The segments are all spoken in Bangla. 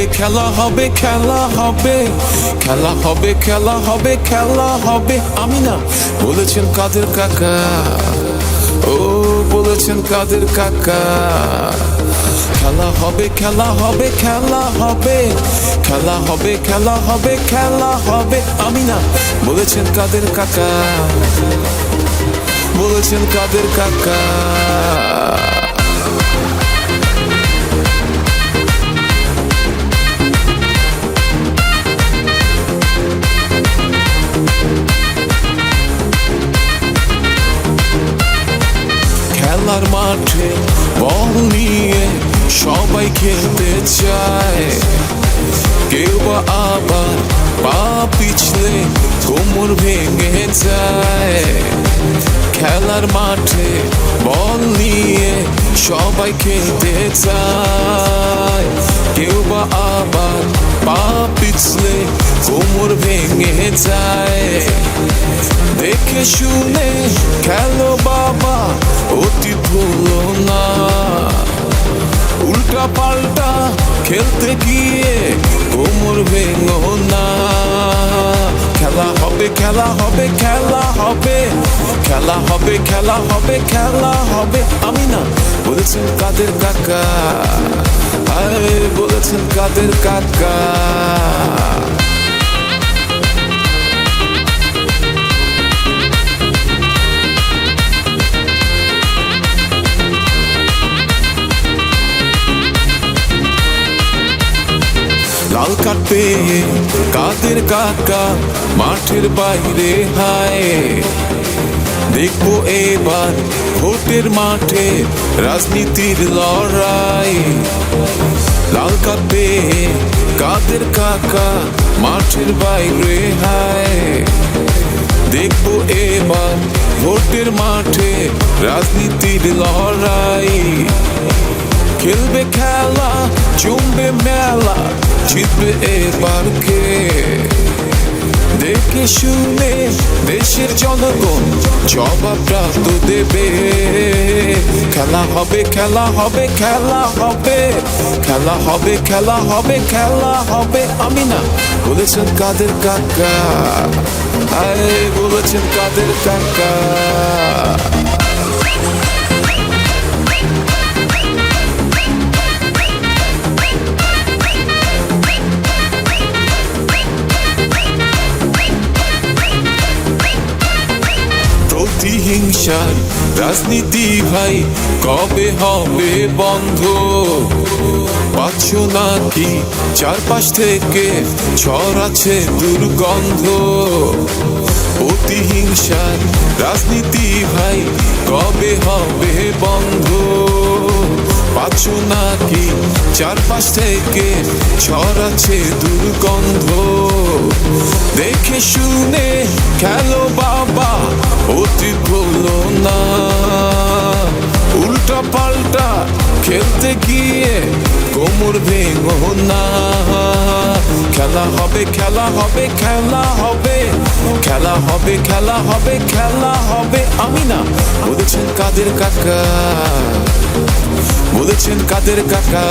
খেলা হবে খেলা হবে খেলা হবে খেলা হবে খেলা হবে আমি না বলেছেন কাদের কাকা ও বলেছেন কাদের কাকা খেলা হবে খেলা হবে খেলা হবে খেলা হবে খেলা হবে খেলা হবে আমি না বলেছেন কাদের কাকা বলেছেন কাদের কাকা খেলার মাঠে বল নিয়ে সবাই খেলতে চায় কেউ বা আবার পা পিছলে কোমর ভেঙে যায় খেলার মাঠে বল নিয়ে সবাই খেলতে চায় কেউ বা আবার পা পিছলে কোমর ভেঙে যায় দেখে শুনে খেলো বাবা অতি ভুলো না উল্টা পাল্টা খেলতে গিয়ে কোমর ভেঙো না খেলা হবে খেলা হবে খেলা হবে খেলা হবে খেলা হবে খেলা হবে আমি না বলেছেন কাদের কাকা আরে বলেছেন কাদের কাকা লাল কার্ড পেয়ে কাদের কাকা মাঠের বাইরে হায় দেখবো এবার ভোটের মাঠে রাজনীতির লড়াই লাল কার্ড পেয়ে কাদের কাকা মাঠের বাইরে হায় দেখবো এবার ভোটের মাঠে রাজনীতির লড়াই খেলবে খেলা জমবে মেলা জিতবে এবার কে দেখে শুনে দেশের জনগণ জবাবটা তো দেবে খেলা হবে খেলা হবে খেলা হবে খেলা হবে খেলা হবে খেলা হবে আমি না বলেছেন কাদের কাকা আরে বলেছেন কাদের কাকা প্রতিহিংসার রাজনীতি ভাই কবে হবে বন্ধ পাচ্ছ নাকি চারপাশ থেকে ছড়াচ্ছে দুর্গন্ধ প্রতিহিংসার রাজনীতি ভাই কবে হবে বন্ধ পাচ্ছ নাকি চারপাশ থেকে ছড়াচ্ছে দুর্গন্ধ দেখে শুনে খেলো বাবা অতি ভুলো না উল্টা পাল্টা খেলতে গিয়ে কোমর ভেঙো না খেলা হবে খেলা হবে খেলা হবে খেলা হবে খেলা হবে খেলা হবে আমি না বলেছেন কাদের কাকা বলেছেন কাদের কাকা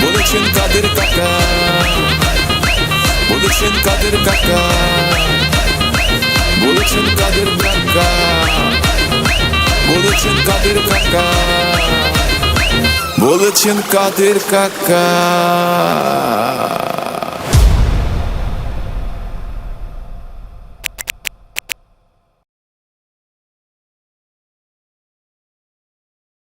বলেছেন কাদের কাকা বলেছেন কাদের কাকা বলেছেন কাদের কাকা বলেছেন কাদের কাকা বলেছেন কাদের কাকা